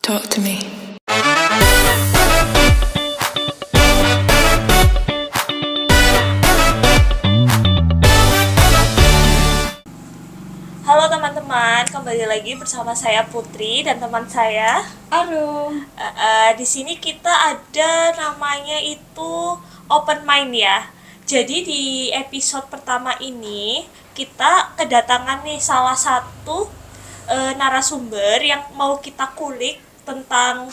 Talk to me. Halo teman-teman, kembali lagi bersama saya Putri dan teman saya Arum. Di sini kita ada namanya itu open mind ya. Jadi di episode pertama ini kita kedatangan nih salah satu narasumber yang mau kita kulik tentang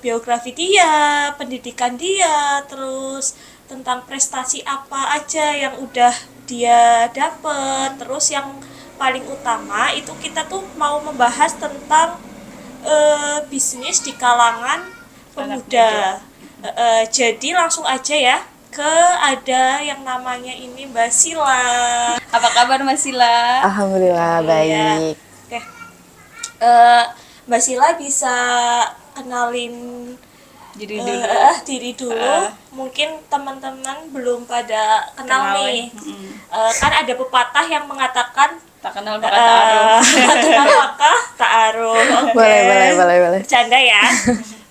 biografi dia, pendidikan dia, terus tentang prestasi apa aja yang udah dia dapet, terus yang paling utama itu kita tuh mau membahas tentang bisnis di kalangan pemuda. Jadi langsung aja ya ke ada yang namanya ini Mbak Sila. Apa kabar Mas Sila? Iya. Alhamdulillah baik. Oke. Mbak Sila bisa kenalin Jadi dulu. diri dulu. Mungkin teman-teman belum pada kenal nih. Kan ada pepatah yang mengatakan Tak kenal maka tak arum. tak kenal maka tak arum. Oke. Boleh. Bercanda ya.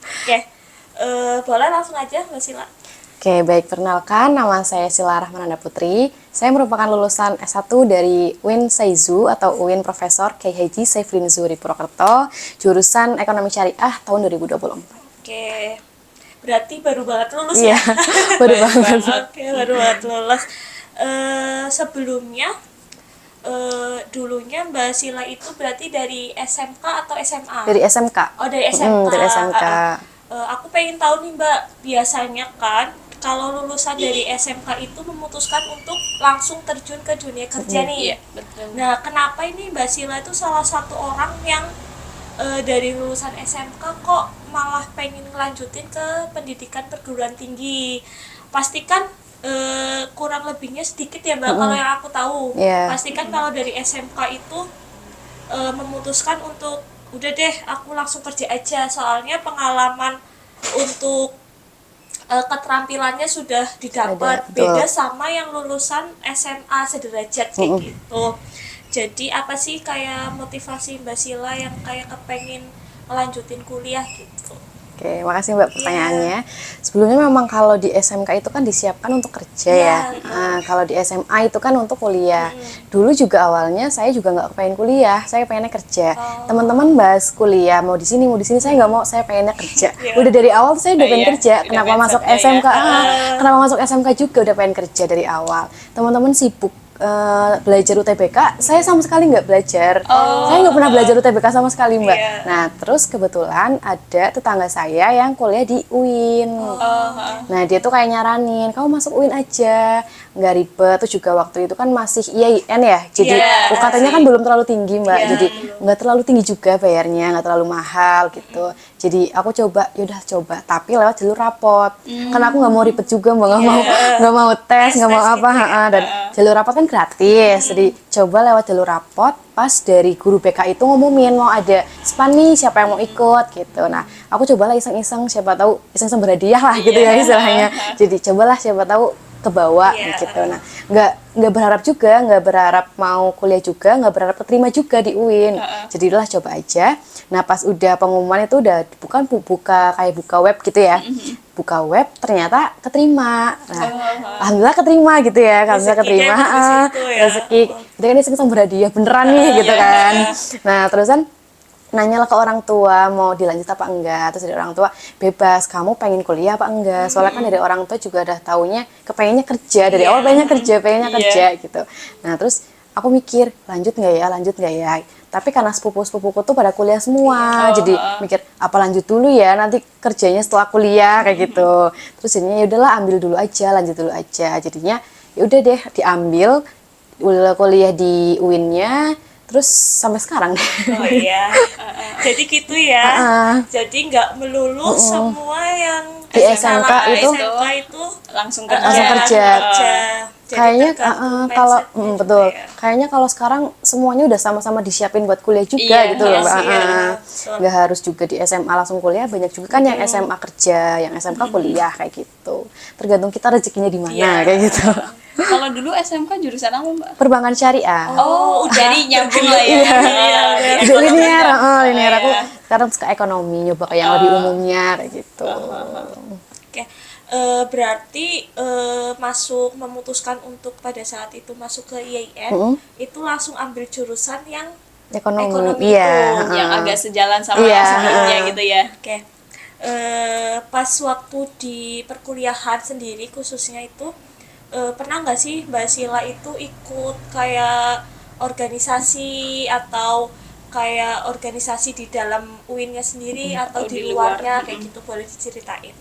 Oke. Boleh langsung aja Mbak Sila. Oke, baik, perkenalkan, nama saya Sila Rahmananda Putri. Saya merupakan lulusan S1 dari UIN Saizu atau UIN Profesor Kyai Haji Saifudin Zuhri Purwokerto, jurusan Ekonomi Syariah tahun 2024. Oke. Berarti baru banget lulus Iya, ya? baru banget. Oke, baru banget lulus. Sebelumnya dulunya Mbak Sila itu berarti dari SMK atau SMA? Dari SMK. Oh, dari SMK. Dari SMK. Aku pengen tahu nih Mbak, biasanya kan kalau lulusan dari SMK itu memutuskan untuk langsung terjun ke dunia kerja nih. Iya, betul. Nah, kenapa ini Mbak Sila itu salah satu orang yang dari lulusan SMK kok malah pengen ngelanjutin ke pendidikan perguruan tinggi? Pastikan kurang lebihnya sedikit ya Mbak, kalau yang aku tahu. Iya. Pastikan kalau dari SMK itu memutuskan untuk udah deh aku langsung kerja aja, soalnya pengalaman untuk keterampilannya sudah didapat. Betul. Beda sama yang lulusan SMA sederajat kayak gitu. Jadi apa sih kayak motivasi Mbak Sila yang kayak kepengen melanjutin kuliah gitu? Oke, makasih Mbak pertanyaannya. Sebelumnya memang kalau di SMK itu kan disiapkan untuk kerja ya. Nah, kalau di SMA itu kan untuk kuliah. Dulu juga awalnya saya juga nggak pengen kuliah, saya pengennya kerja. Teman-teman bahas kuliah, mau di sini, saya nggak mau, saya pengennya kerja. Udah dari awal saya udah pengen kerja. udah Kenapa pengen masuk kerja ya. SMK? Kenapa masuk SMK juga udah pengen kerja dari awal. Teman-teman sibuk belajar UTBK, saya sama sekali nggak belajar. Saya nggak pernah belajar UTBK sama sekali Mbak. Iya. Nah, terus kebetulan ada tetangga saya yang kuliah di UIN. Nah, dia tuh kayak nyaranin, kamu masuk UIN aja, nggak ribet. Terus juga waktu itu kan masih IAIN ya, jadi Iya, UKT-nya kan belum terlalu tinggi Mbak, Iya, jadi nggak terlalu tinggi juga bayarnya, nggak terlalu mahal gitu. Jadi aku coba, tapi lewat jalur rapot. Karena aku nggak mau ribet juga Mbak, nggak mau tes, nggak mau Tes apa, gitu ya. dan jalur rapot kan gratis. Jadi coba lewat jalur rapot, pas dari guru BK itu ngumumin mau ada span nih, siapa yang mau ikut gitu. Nah, aku cobalah iseng-iseng, siapa tahu iseng-iseng berhadiah lah gitu ya istilahnya. Jadi cobalah siapa tahu kebawa gitu. Nah, nggak berharap mau kuliah juga, nggak berharap keterima juga di UIN. Jadilah coba aja. Nah, pas udah pengumuman itu udah bukan buka kayak buka web gitu ya. Buka web ternyata keterima. Nah, alhamdulillah keterima gitu ya. Alhamdulillah keterima. Rezekinya emang di situ ya. Rezeki. Jadi kan iseng-iseng berhadiah beneran nih gitu kan. Nah, terusan nanya lah ke orang tua mau dilanjut apa enggak. Terus dari orang tua bebas, kamu pengen kuliah apa enggak. Soalnya kan dari orang tua juga udah taunya kepengennya kerja dari awal, pengennya kerja gitu. Nah, terus aku mikir lanjut nggak ya. Tapi karena sepupu-sepupuku tuh pada kuliah semua, jadi mikir apa lanjut dulu ya, nanti kerjanya setelah kuliah kayak gitu. Terus jadinya ya udahlah ambil dulu aja, lanjut dulu aja. Jadinya ya udah deh diambil kuliah di UIN-nya. Terus sampai sekarang. Oh iya. Jadi gitu ya. Jadi nggak melulu semua yang Di SMK itu Langsung kerja. Jadi Kayaknya tergantung kalau mindsetnya juga betul. ya. Kayaknya kalau sekarang semuanya udah sama-sama disiapin buat kuliah juga Iya, gitu loh, iya Mbak. sih, iya, betul. Nggak harus juga di SMA langsung kuliah, banyak juga kan yang SMA kerja, yang SMK kuliah kayak gitu. Tergantung kita rezekinya di mana Iya. kayak gitu. Kalau dulu SMK jurusan apa Mbak? Perbankan syariah. Oh, udah jadi nyambung lah ya. Iya, Jadi linear, linear. Aku sekarang suka ekonomi, nyoba kayak yang lebih umumnya kayak gitu. Oke. Berarti memutuskan untuk pada saat itu masuk ke IAIN itu langsung ambil jurusan yang ekonomi Iya, itu. Yang agak sejalan sama Iya, yang sebelumnya gitu ya. Oke. Pas waktu di perkuliahan sendiri khususnya itu pernah nggak sih Mbak Sila itu ikut kayak organisasi atau kayak organisasi di dalam UIN-nya sendiri atau di luarnya kayak gitu, boleh diceritain?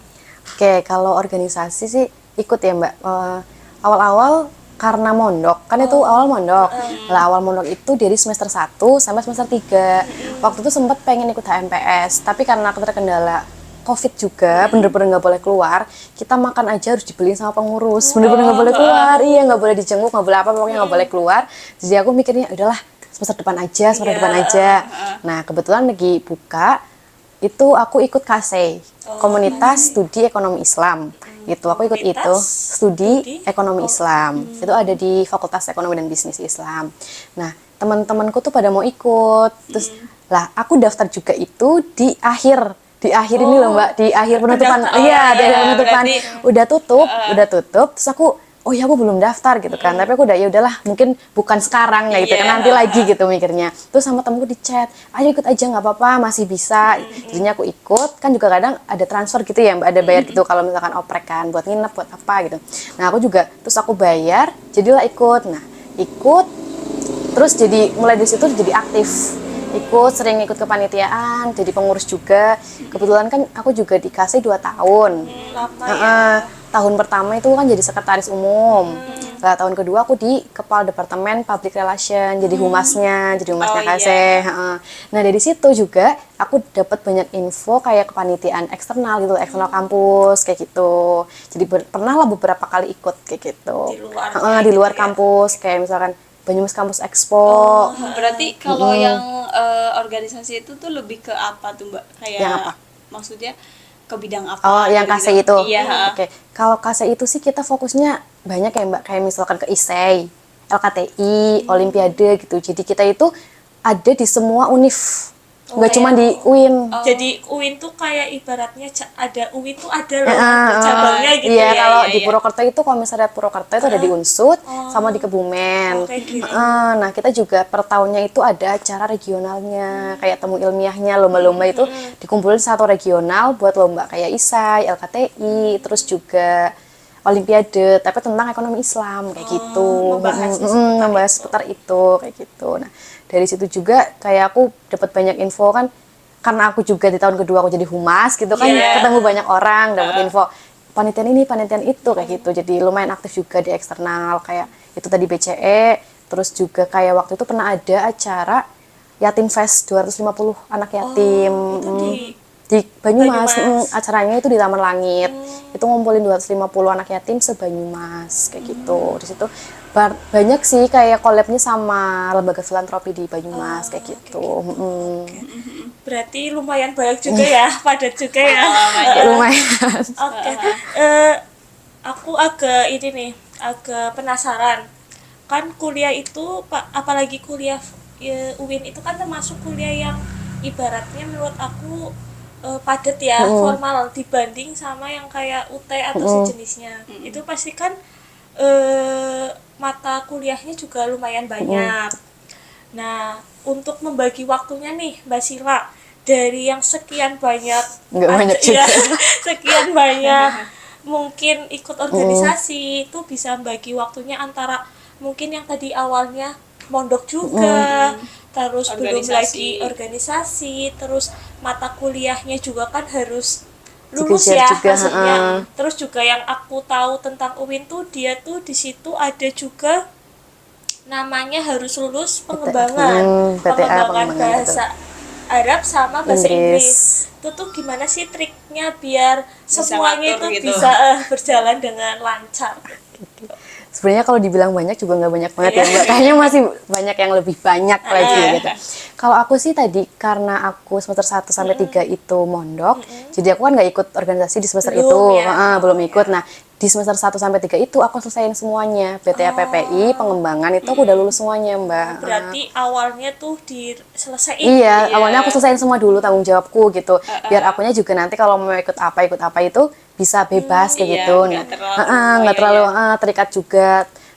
Oke, kalau organisasi sih ikut ya Mbak. Awal-awal karena mondok, kan itu awal mondok. Lah awal mondok itu dari semester 1 sampai semester 3. Waktu itu sempat pengen ikut HMPS, tapi karena terkendala COVID juga, bener-bener nggak boleh keluar. Kita makan aja harus dibeliin sama pengurus, bener-bener nggak boleh keluar. Iya, nggak boleh dijenguk, nggak boleh apa, pokoknya nggak boleh keluar. Jadi aku mikirnya udahlah semester depan aja. Nah kebetulan lagi buka, itu aku ikut KSE, Komunitas Studi Ekonomi Islam. Gitu, aku ikut itu, Studi Ekonomi Islam. Itu ada di Fakultas Ekonomi dan Bisnis Islam. Nah, teman-temanku tuh pada mau ikut. Terus lah, aku daftar juga itu di akhir ini loh Mbak, di akhir penutupan. Iya, di akhir penutupan. Udah tutup. Terus aku oh ya aku belum daftar gitu kan, tapi aku udah ya udahlah mungkin bukan sekarang ya gitu kan, nanti lagi gitu mikirnya. Terus sama temenku di chat, ayo ikut aja nggak apa-apa, masih bisa. Jadinya aku ikut, kan juga kadang ada transfer gitu ya Mbak, ada bayar gitu kalau misalkan oprek kan buat nginep buat apa gitu. Nah aku juga terus aku bayar, jadilah ikut. Nah ikut terus jadi mulai dari situ jadi aktif, sering ikut kepanitiaan, jadi pengurus juga. Kebetulan kan aku juga di KSE 2 tahun. Lama ya. Tahun pertama itu kan jadi sekretaris umum. Setelah tahun kedua aku di Kepala Departemen Public Relation, jadi humasnya KSE. Nah dari situ juga aku dapat banyak info kayak kepanitiaan eksternal gitu, eksternal kampus kayak gitu. Jadi pernah lah beberapa kali ikut kayak gitu. Di luar kampus, kayak misalkan Banyumas Kampus Expo. Berarti kalau yang organisasi itu tuh lebih ke apa tuh Mbak? Kayak Yang apa? Maksudnya ke bidang apa? Oh, yang KSE itu. Iya. Oke. Kalau KSE itu sih kita fokusnya banyak ya Mbak, kayak misalkan ke ISEI, LKTI, Olimpiade gitu. Jadi kita itu ada di semua univ. Nggak cuma di UIN. Jadi UIN tuh kayak ibaratnya ada UIN tuh ada loh cabangnya gitu iya, ya. kalau di Purwokerto itu, kalau misalnya Purwokerto itu ada di Unsud sama di Kebumen. Gitu. Nah kita juga per tahunnya itu ada acara regionalnya, kayak temu ilmiahnya, lomba-lomba itu dikumpulin satu regional buat lomba kayak ISAI, LKTI, terus juga Olimpiade, tapi tentang ekonomi Islam kayak gitu. Membahas seputar itu kayak gitu. Nah dari situ juga kayak aku dapat banyak info kan, karena aku juga di tahun kedua aku jadi humas gitu kan, ketemu banyak orang, dapat info panitian ini, panitian itu kayak gitu. Jadi lumayan aktif juga di eksternal, kayak itu tadi BCE, terus juga kayak waktu itu pernah ada acara Yatim Fest 250 anak yatim. Di Banyumas. Acaranya itu di Taman Langit. Itu ngumpulin 250 anak yatim se-Banyumas kayak gitu. Di situ banyak sih kayak collab-nya sama lembaga filantropi di Banyumas kayak gitu. Berarti lumayan banyak juga ya, padat juga ya. Lumayan. Oke. Aku agak agak penasaran. Kan kuliah itu apalagi kuliah UIN itu kan termasuk kuliah yang ibaratnya menurut aku padat ya, formal dibanding sama yang kayak UT atau sejenisnya. Itu pasti kan mata kuliahnya juga lumayan banyak. Nah, untuk membagi waktunya nih Mbak Sila, dari yang sekian banyak sekian banyak mungkin ikut organisasi itu bisa bagi waktunya antara mungkin yang tadi awalnya mondok juga, terus belum lagi organisasi, terus mata kuliahnya juga kan harus lulus ya maksudnya. Terus juga yang aku tahu tentang UIN tuh dia tuh di situ ada juga namanya harus lulus pengembangan bahasa Arab sama bahasa Inggris. Itu tuh gimana sih triknya biar semuanya itu gitu. bisa berjalan dengan lancar? Sebenarnya kalau dibilang banyak juga nggak banyak banget ya Mbak. Kayaknya masih banyak yang lebih banyak lagi gitu. Kalau aku sih tadi karena aku semester 1 sampai 3 itu mondok, jadi aku kan nggak ikut organisasi di semester itu, belum ikut. Nah, di semester 1 sampai 3 itu aku selesaiin semuanya. BTA PPI, pengembangan itu aku udah lulus semuanya, Mbak. Berarti awalnya tuh diselesaiin. Iya, awalnya aku selesaiin semua dulu tanggung jawabku gitu. Biar akunya juga nanti kalau mau ikut apa itu bisa bebas kayak iya, gitu. nggak terlalu Nggak terlalu terikat juga.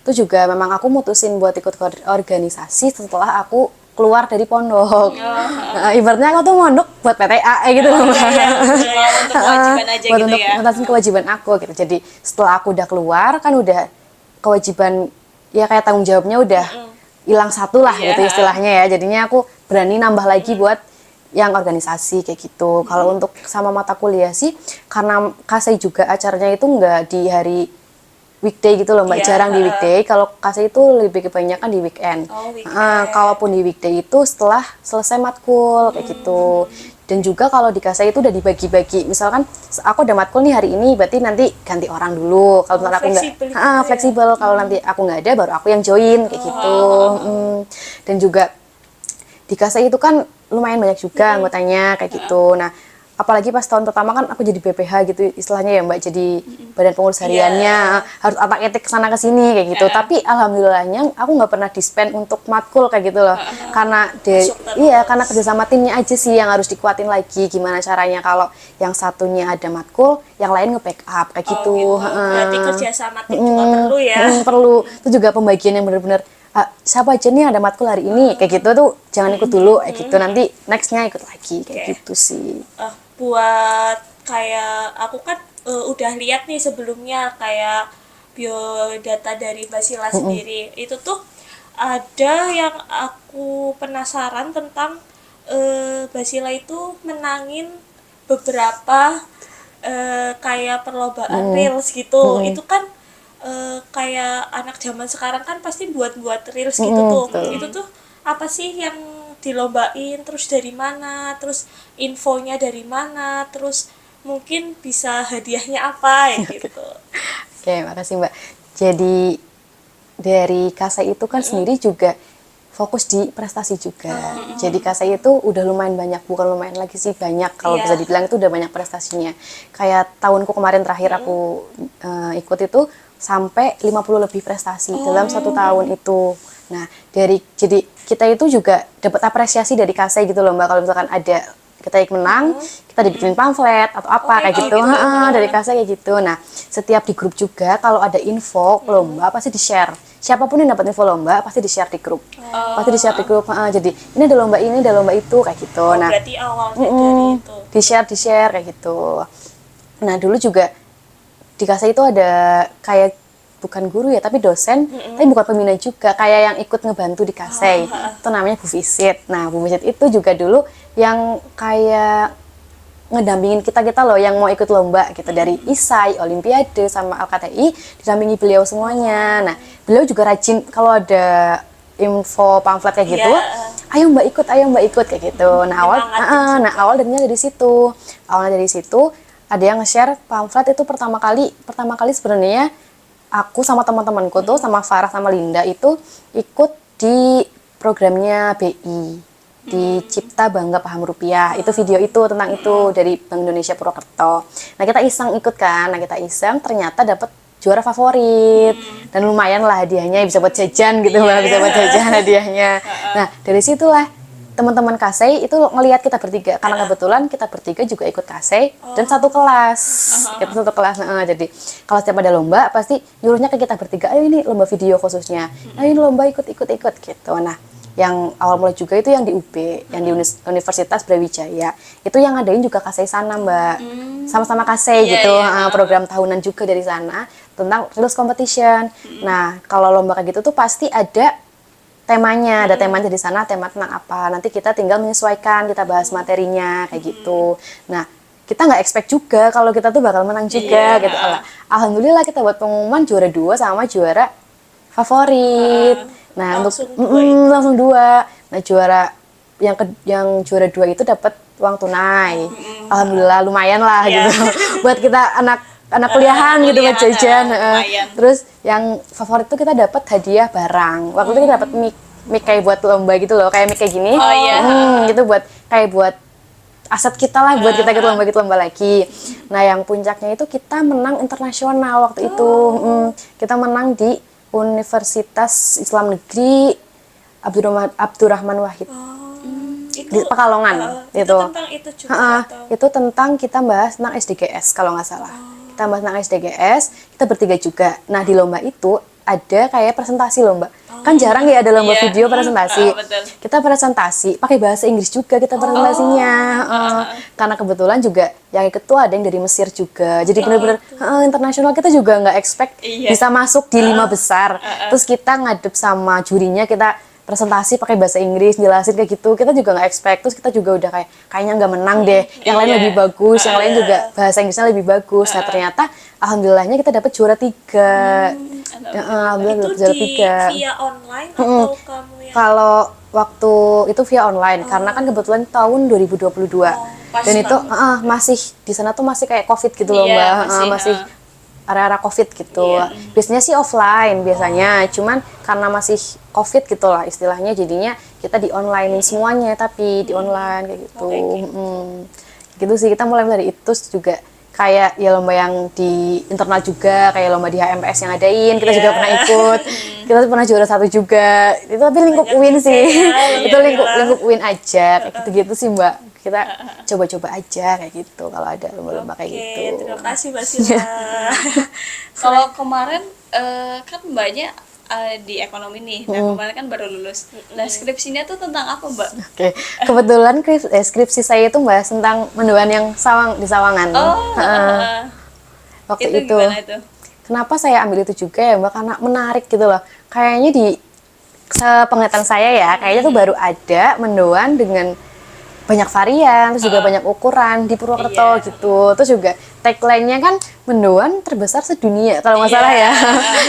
Itu juga memang aku mutusin buat ikut organisasi setelah aku keluar dari pondok. Ibaratnya aku tuh mondok buat PTA gitu loh, Mbak. Untuk kewajiban aja Buat gitu untuk ya. ngatasin kewajiban aku gitu. Jadi setelah aku udah keluar kan udah kewajiban ya kayak tanggung jawabnya udah hilang satu lah Iya. gitu istilahnya ya. Jadinya aku berani nambah lagi buat yang organisasi kayak gitu. Kalau untuk sama mata kuliah sih karena KSI juga acaranya itu nggak di hari weekday gitu loh, Mbak. Iya, Jarang di weekday. Kalau KSI itu lebih kebanyakan di weekend. Oh, weekend. Kalaupun di weekday itu setelah selesai matkul kayak gitu. Dan juga kalau di KSI itu udah dibagi-bagi. Misalkan aku ada matkul nih hari ini, berarti nanti ganti orang dulu. Kalau misalkan aku nggak, fleksibel gitu ya. fleksibel. Kalau nanti aku nggak ada, baru aku yang join kayak gitu. Dan juga di KSI itu kan lumayan banyak juga anggotanya kayak gitu. Nah, apalagi pas tahun pertama kan aku jadi BPH gitu istilahnya ya, Mbak, jadi badan pengurus hariannya, harus otak-atik kesana kesini kayak gitu. Tapi alhamdulillahnya aku nggak pernah dispen untuk matkul kayak gitu loh, karena karena kerjasama timnya aja sih yang harus dikuatin lagi gimana caranya kalau yang satunya ada matkul, yang lain nge-backup kayak gitu. Berarti kerjasama tim juga perlu ya. Perlu. Itu juga pembagian yang benar-benar siapa aja nih yang ada matkul hari ini kayak gitu tuh jangan ikut dulu kayak gitu, nanti nextnya ikut lagi kayak gitu sih. Buat kayak aku kan udah lihat nih sebelumnya kayak biodata dari Basila sendiri itu tuh ada yang aku penasaran tentang Basila itu menangin beberapa kayak perlombaan reels gitu. Itu kan kayak anak zaman sekarang kan pasti buat reels gitu tuh. Itu tuh apa sih yang dilombain, terus dari mana, terus infonya dari mana, terus mungkin bisa hadiahnya apa ya gitu. Oke, makasih Mbak. Jadi dari KSI itu kan sendiri juga fokus di prestasi juga. Jadi KSI itu udah lumayan banyak, bukan lumayan lagi sih, banyak kalau bisa dibilang itu udah banyak prestasinya. Kayak tahunku kemarin terakhir aku ikut itu sampai 50 lebih prestasi dalam 1 tahun itu. Nah, jadi kita itu juga dapat apresiasi dari KSI gitu loh, Mbak. Kalau misalkan ada kita menang, kita dibikin pamflet atau apa kayak gitu. Dari KSI kayak gitu. Nah, setiap di grup juga kalau ada info lomba pasti di-share. Siapapun yang dapat info lomba pasti di-share di grup. Pasti di-share di grup. Jadi, ini ada lomba ini, ada lomba itu kayak gitu. Nah, berarti awalnya dari itu. Di-share kayak gitu. Nah, dulu juga di KSI itu ada kayak bukan guru ya, tapi dosen, tapi bukan pembina juga, kayak yang ikut ngebantu di KSI. Itu namanya Bu Visit. Nah, Bu Visit itu juga dulu yang kayak ngedampingin kita loh yang mau ikut lomba gitu, dari ISAI, Olimpiade, sama Alkti, didampingi beliau semuanya. Nah, beliau juga rajin kalau ada info pamflet kayak gitu, ayo Mbak ikut kayak gitu. Nah, awal darinya dari situ. Awalnya dari situ ada yang nge-share pamflet itu pertama kali sebenarnya aku sama teman-temanku tuh, sama Farah sama Linda itu ikut di programnya BI di Cipta Bangga Paham Rupiah. Itu video itu tentang itu dari Bank Indonesia Purwokerto. Nah, kita iseng ikut kan. Nah, kita iseng ternyata dapat juara favorit. Dan lumayan lah hadiahnya, bisa buat jajan gitu, bisa buat jajan hadiahnya. Nah, dari situlah teman-teman KSI itu ngelihat kita bertiga, karena kebetulan kita bertiga juga ikut KSI dan satu kelas. Kita satu kelas. Jadi kalau setiap ada lomba pasti nyuruhnya ke kita bertiga, ayo ini lomba video khususnya, ayo ini lomba ikut gitu. Nah, yang awal mulai juga itu yang di UB, yang di Universitas Brawijaya, itu yang ngadain juga KSI sana, Mbak. Sama-sama KSI gitu. Program tahunan juga dari sana tentang Reels Competition. Nah, kalau lomba kayak gitu tuh pasti ada temanya, ada temanya di sana, tema tentang apa. Nanti kita tinggal menyesuaikan, kita bahas materinya kayak gitu. Nah, kita nggak expect juga kalau kita tuh bakal menang juga gitu. Alhamdulillah kita buat pengumuman juara 2 sama juara favorit. Nah, langsung dua. Nah, juara yang juara 2 itu dapat uang tunai. Alhamdulillah lumayan lah gitu. Buat kita anak kuliahan gitu, buat jajan. Terus yang favorit tuh kita dapat hadiah barang. Waktu itu kita dapat mic kayak buat lomba gitu loh, kayak mic kayak gini. Gitu buat aset kita lah buat kita ikut lomba lagi. Nah yang puncaknya itu kita menang internasional waktu itu. Kita menang di Universitas Islam Negeri Abdurrahman Wahid Itu di Pekalongan itu itu. tentang itu juga atau Itu tentang kita bahas tentang SDGs kalau nggak salah. Kita bahas tentang SDGs, kita bertiga juga. Nah di lomba itu ada kayak presentasi lomba. Kan jarang ya ada lomba Iya. video presentasi. Betul. Kita presentasi pakai bahasa Inggris juga kita presentasinya. Karena kebetulan juga yang ikut tuh ada yang dari Mesir juga. Jadi benar-benar internasional, kita juga nggak expect Iya. bisa masuk di 5 besar. Terus kita ngadep sama jurinya, kita presentasi pakai bahasa Inggris, jelasin kayak gitu. Kita juga nggak expect. Terus kita juga udah kayaknya nggak menang deh. Yang lain Iya. lebih bagus, yang lain juga bahasa Inggrisnya lebih bagus. Nah ternyata alhamdulillahnya kita dapat juara 3. Alhamdulillah itu dapat juara di 3. via online atau kamu yang Kalau waktu itu via online, karena kan kebetulan tahun 2022. pas Dan itu banget. masih di sana tuh masih kayak COVID gitu loh, Iya, Mbak. Masih area-area COVID gitu. Iya. Biasanya sih offline biasanya, cuman karena masih COVID gitu lah istilahnya, jadinya kita di onlinein semuanya, tapi di online kayak gitu. Gitu sih, kita mulai dari itu. Terus juga kayak ya lomba yang di internal juga, kayak lomba di HMPS yang adain, kita juga pernah ikut. Kita pernah juara 1 juga. Itu tapi lingkup UIN sih. Itu lingkup UIN aja kayak gitu-gitu sih, Mbak. Kita coba-coba aja kayak gitu kalau ada lomba-lomba kayak Oke, gitu. terima kasih Mbak Sila. Kalau kemarin kan mbaknya di ekonomi nih, nah kemarin kan baru lulus. Nah skripsinya tuh tentang apa mbak? Oke, kebetulan skripsi saya itu bahas tentang mendoan yang di Sawangan. Waktu Itu itu. gimana itu? Kenapa saya ambil itu juga ya, Mbak? Karena menarik gitu loh. Kayaknya di sepenglihatan saya ya, kayaknya tuh baru ada mendoan dengan banyak varian, terus juga banyak ukuran di Purwokerto Iya. gitu. Terus juga tagline-nya kan mendoan terbesar sedunia kalau nggak salah ya.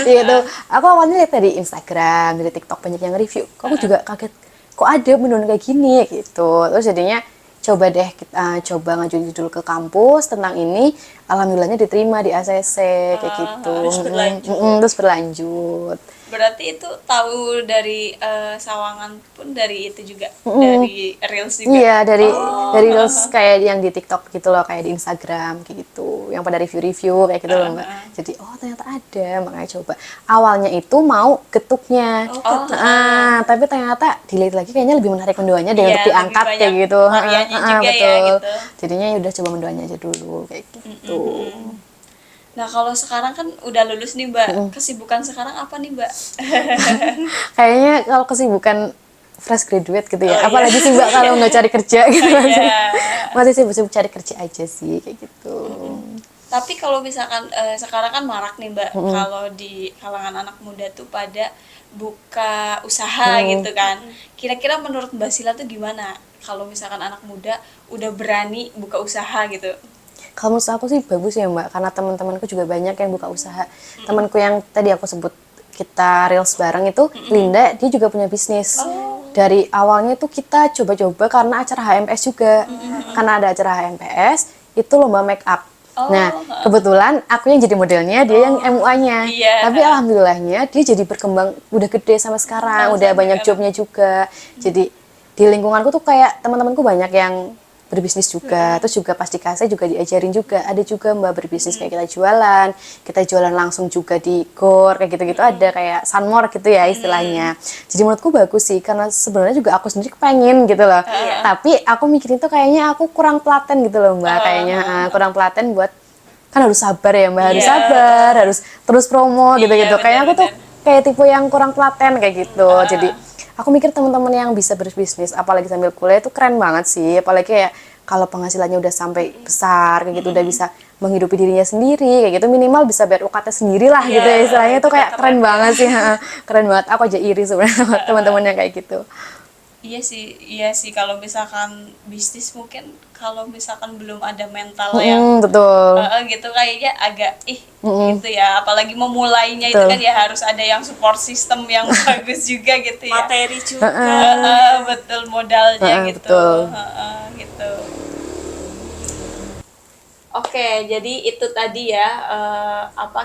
Gitu. Aku awalnya lihat dari Instagram, dari TikTok banyak yang review. Kok aku juga kaget, kok ada mendoan kayak gini gitu. Terus jadinya coba deh kita coba ngajuin judul ke kampus tentang ini. Alhamdulillahnya diterima di ACC kayak gitu. terus berlanjut. Terus berlanjut. Berarti itu tahu dari Sawangan pun dari itu juga, dari Reels juga. Iya, dari reels kayak yang di TikTok gitu loh, kayak di Instagram kayak gitu. Yang pada review-review kayak gitu loh, Mbak. Jadi, oh ternyata ada, makanya coba. Awalnya itu mau getuknya. Tapi ternyata dilihat lagi kayaknya lebih menarik mendoanya deh Iya, untuk lebih diangkat kayak banyak gitu. variannya juga ya, betul. gitu. Jadinya ya udah coba mendoanya aja dulu kayak gitu. Nah kalau sekarang kan udah lulus nih mbak, kesibukan sekarang apa nih mbak? Kayaknya kalau kesibukan fresh graduate gitu ya. Oh, Apalagi sih Mbak kalau nggak cari kerja gitu. Iya. Masih sibuk-sibuk cari kerja aja sih kayak gitu. Tapi kalau misalkan sekarang kan marak nih mbak, kalau di kalangan anak muda tuh pada buka usaha gitu kan. Kira-kira menurut Mbak Sila tuh gimana? Kalau misalkan anak muda udah berani buka usaha gitu. Kalau menurut aku sih bagus ya Mbak, karena teman-temanku juga banyak yang buka usaha. Temanku yang tadi aku sebut kita reels bareng itu, Linda, dia juga punya bisnis. Dari awalnya tuh kita coba-coba karena acara HMPS juga. Karena ada acara HMPS, itu lomba make up. Nah, kebetulan aku yang jadi modelnya, dia yang MUA-nya. Iya. Tapi alhamdulillahnya dia jadi berkembang, udah gede sampai sekarang, udah banyak jobnya juga. Jadi di lingkunganku tuh kayak teman-temanku banyak yang berbisnis juga, terus juga pas di KC juga diajarin juga, ada juga Mbak berbisnis kayak kita jualan langsung juga di GOR kayak gitu-gitu, ada kayak Sunmore gitu ya istilahnya. Jadi menurutku bagus sih, karena sebenarnya juga aku sendiri pengen gitu loh, tapi aku mikirin tuh kayaknya aku kurang telaten gitu loh Mbak, kayaknya kurang telaten buat, kan harus sabar ya Mbak, harus sabar, harus terus promo gitu-gitu, kayaknya aku tuh kayak tipe yang kurang telaten kayak gitu. Jadi aku mikir teman-teman yang bisa berbisnis apalagi sambil kuliah itu keren banget sih, apalagi kayak kalau penghasilannya udah sampai besar kayak gitu, udah bisa menghidupi dirinya sendiri kayak gitu, minimal bisa bayar UKT sendiri lah gitu ya istilahnya, itu kayak keren banget sih. Keren banget, aku aja iri sebenarnya sama teman-teman yang kayak gitu. Iya sih kalau misalkan bisnis mungkin kalau misalkan belum ada mental yang Betul. gitu kayaknya agak gitu ya, apalagi memulainya itu Betul. kan ya harus ada yang support system yang bagus juga gitu ya. Materi juga. Betul, modalnya gitu. betul. Gitu. Oke, jadi itu tadi ya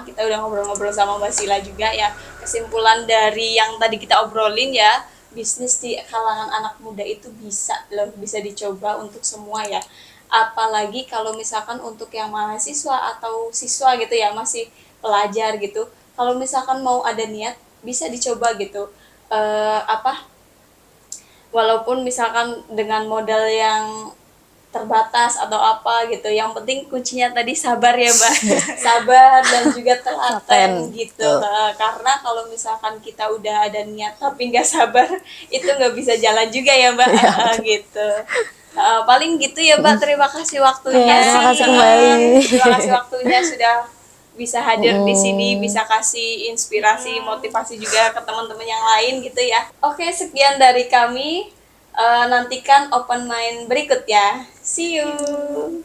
kita udah ngobrol-ngobrol sama Mbak Sila juga ya. Kesimpulan dari yang tadi kita obrolin ya, bisnis di kalangan anak muda itu bisa dicoba untuk semua ya. apalagi kalau misalkan untuk yang mahasiswa atau siswa gitu ya, masih pelajar gitu, kalau misalkan mau ada niat bisa dicoba gitu. Apa, walaupun misalkan dengan modal yang terbatas atau apa gitu, yang penting kuncinya tadi sabar ya mbak. Sabar dan juga telaten Telaten. gitu. Tuh. Karena kalau misalkan kita udah ada niat tapi nggak sabar itu nggak bisa jalan juga ya mbak. Iya, Gitu. Paling gitu ya mbak, terima kasih waktunya. Terima kasih kembali. Terima kasih waktunya sudah bisa hadir di sini, bisa kasih inspirasi, motivasi juga ke teman-teman yang lain gitu ya. Oke, sekian dari kami. Nantikan open mind berikut ya. See you.